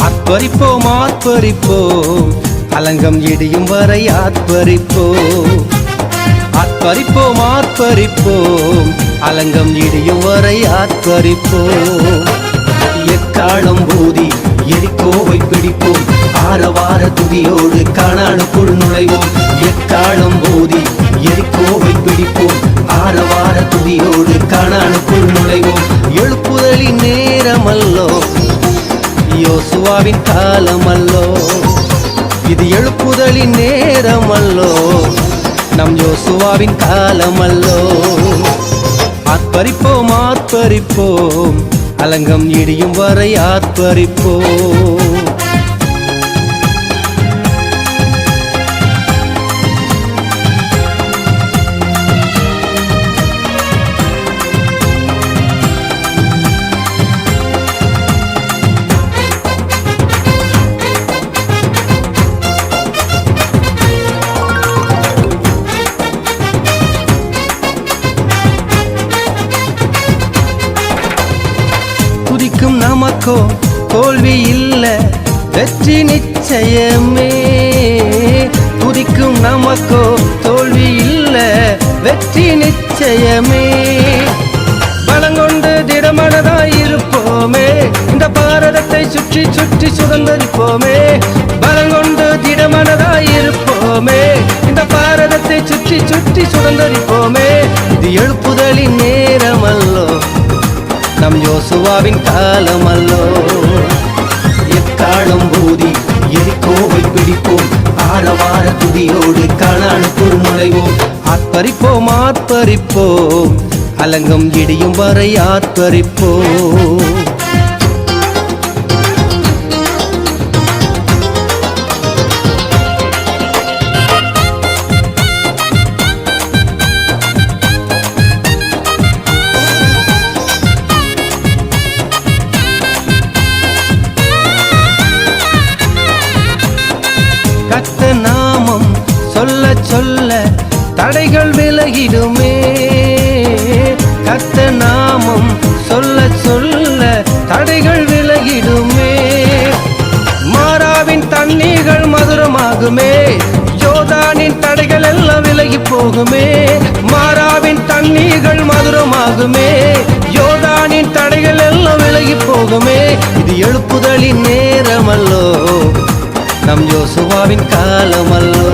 ஆத்பரிப்போம் ஆத்பரிப்போம் அலங்கம் இடியும் வரை ஆத்பரிப்போம். ஆத்பரிப்போம் ஆத்பரிப்போம் அலங்கம் இடியும் வரை ஆத்பரிப்போம். எக்காலம் ஊதி எரிக்கோவை பிடிப்போம், ஆரவார துதியோடு கானானுக்குள் நுழைவோம். எக்காலம் ஊதி எரிக்கோவை பிடிப்போம், ஆரவார துதியோடு கானானுக்குள் நுழைவோம். எழுப்புதலின் நேரமல்லோ யோசுவாவின் காலமல்லோ, இது எழுப்புதலின் நேரமல்லோ நம் யோசுவாவின் காலமல்லோ. ஆத்பரிப்போம் ஆத்பரிப்போம் அலங்கம் இடியும் வரை ஆத்பரிப்போம். துதிக்கும் நமக்கோ தோல்வி இல்ல வெற்றி நிச்சயமே. துதிக்கும் நமக்கோ தோல்வி இல்ல வெற்றி நிச்சயமே. பலங்கொண்டு திடமனதாய் இருப்போமே, இந்த பாரதத்தை சுற்றி சுற்றி சுதந்தரிப்போமே. பலங்கொண்டு திடமனதாய் இருப்போமே, இந்த பாரதத்தை சுற்றி சுற்றி சுதந்தரிப்போமே. இது எழுப்புதலின் நேரமல்லோ நம் யோசுவாவின் காலமல்லோ. எக்காலம் ஊதி எரிக்கோவை பிடிப்போம், ஆரவார துதியோடு கானானுக்குள் நுழைவோம். ஆத்பரிப்போம் ஆத்பரிப்போம் அலங்கம் இடியும் வரை ஆத்பரிப்போம். கர்த்த நாமம் சொல்ல சொல்ல தடைகள் விலகிடுமே. கர்த்த நாமம் சொல்ல சொல்ல தடைகள் விலகிடுமே. மாறாவின் தண்ணீர்கள் மதுரமாகுமே, யோர்தானின் தடைகள் எல்லாம் விலகி போகுமே. மாறாவின் தண்ணீர்கள் மதுரமாகுமே, யோர்தானின் தடைகள் எல்லாம் விலகி போகுமே. இது எழுப்புதலின் நேரமல்லோ நம் யோசுவாவின் காலமல்லோ.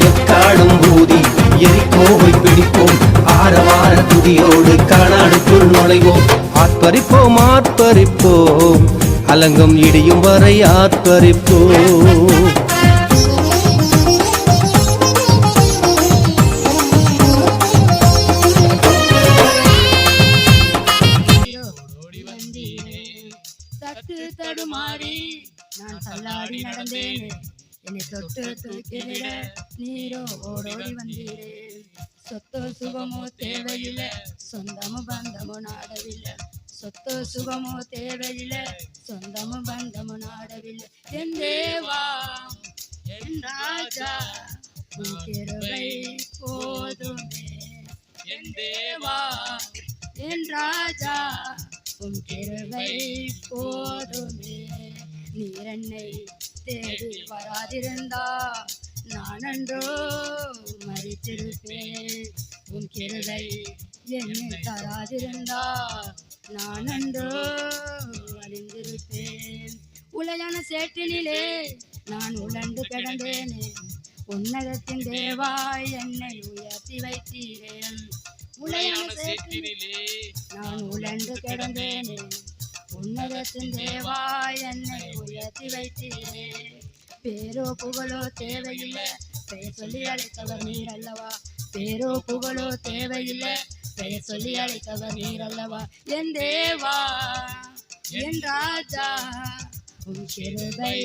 எக்காலம் ஊதி எரிக்கோவை பிடிப்போம், ஆரவார துதியோடு கானானுக்குள் நுழைவோம். ஆத்பரிப்போம் ஆத்பரிப்போம் அலங்கம் இடியும் வரை ஆத்பரிப்போம். தடுமாறி நான் தள்ளாடி நடந்தேன், என்னை தொட்டு தூக்கிட நீரோ ஓடோடி வந்தீரே. சொத்தோ சுகமோ தேவையில்லை, சொந்தமும் பந்தமும் நாடவில்லை. சொத்தோ சுகமோ தேவையில்லை, சொந்தமும் பந்தமும் நாடவில்லை. என் தேவா என் ராஜா உன் கிருபை போதுமே. என் தேவா என் ராஜா உன் கிருபை போதுமே. நீர் என்னை தேடி வராதிருந்தா நான் அன்றோ மரித்திருப்பேன். உன் கிருபை என்னை தராதிருந்தா நான் அன்றோ அழிந்திருப்பேன். உளையான சேற்றினிலே நான் உழண்டு கிடந்தேனே, உன்னதத்தின் தேவா என்னை உயர்த்தி வைத்தீரேன். உளையான சேற்றினிலே நான் உழண்டு கிடந்தேனே, உன்னதத்தின் தேவா என்னை உயர்த்தி வைத்தீரே. பேரோ புகழோ தேவையில்லை, பெயர் சொல்லி அழைத்தவர் நீர் அல்லவா. பேரோ புகழோ தேவையில்லை, பெயர் சொல்லி அழைத்தவர் நீர் அல்லவா. என் தேவா என் ராஜா உன் கிருபை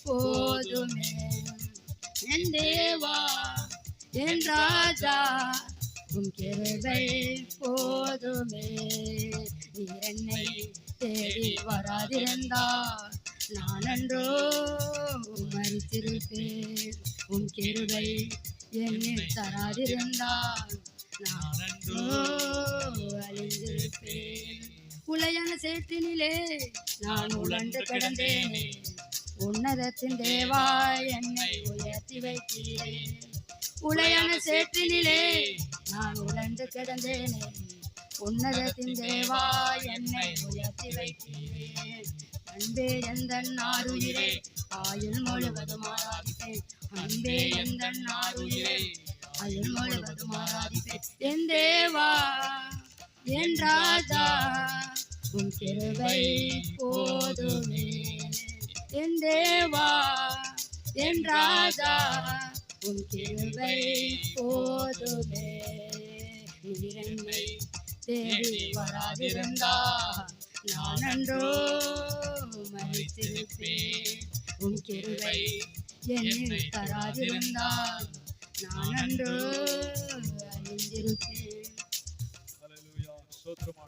போதுமே. என் தேவா என் ராஜா உன் கிருபை போதுமே. நீர் என்னை தேடி வராதிருந்தால் நான் அன்றோ மரித்திருப்பேன். உன் கிருபை என்னில் தராதிருந்தால் நான் அன்றோ அழிந்திருப்பேன். உளையான சேற்றினிலே நான் உழண்டு கிடந்தேனே, உன்னதத்தின் தேவா என்னை உயர்த்தி வைத்தீரே. உளையான சேற்றினிலே நான் உழண்டு கிடந்தேனே, உன்னதத்தின் தேவா என்னை உயர்த்தி வைத்தீரே. அன்பே எந்தன் ஆருயிரே ஆயுள் முழுவதும் ஆராதிப்பேன். அன்பே எந்தன் ஆருயிரே ஆயுள் முழுவதும் ஆராதிப்பேன். என் தேவா என் ராஜா உன் கிருபை போதுமே. என் தேவா என் ராஜா உன் கிருபை போதுமே. நீர் என்னை தேடி வராதிருந்தால் நான் அன்றோ மரித்திருப்பேன். உன் கிருபை என்னில் தராதிருந்தால் நான் அன்றோ அழிந்திருப்பேன். ஹல்லேலூயா. ஸ்தோத்திரம்.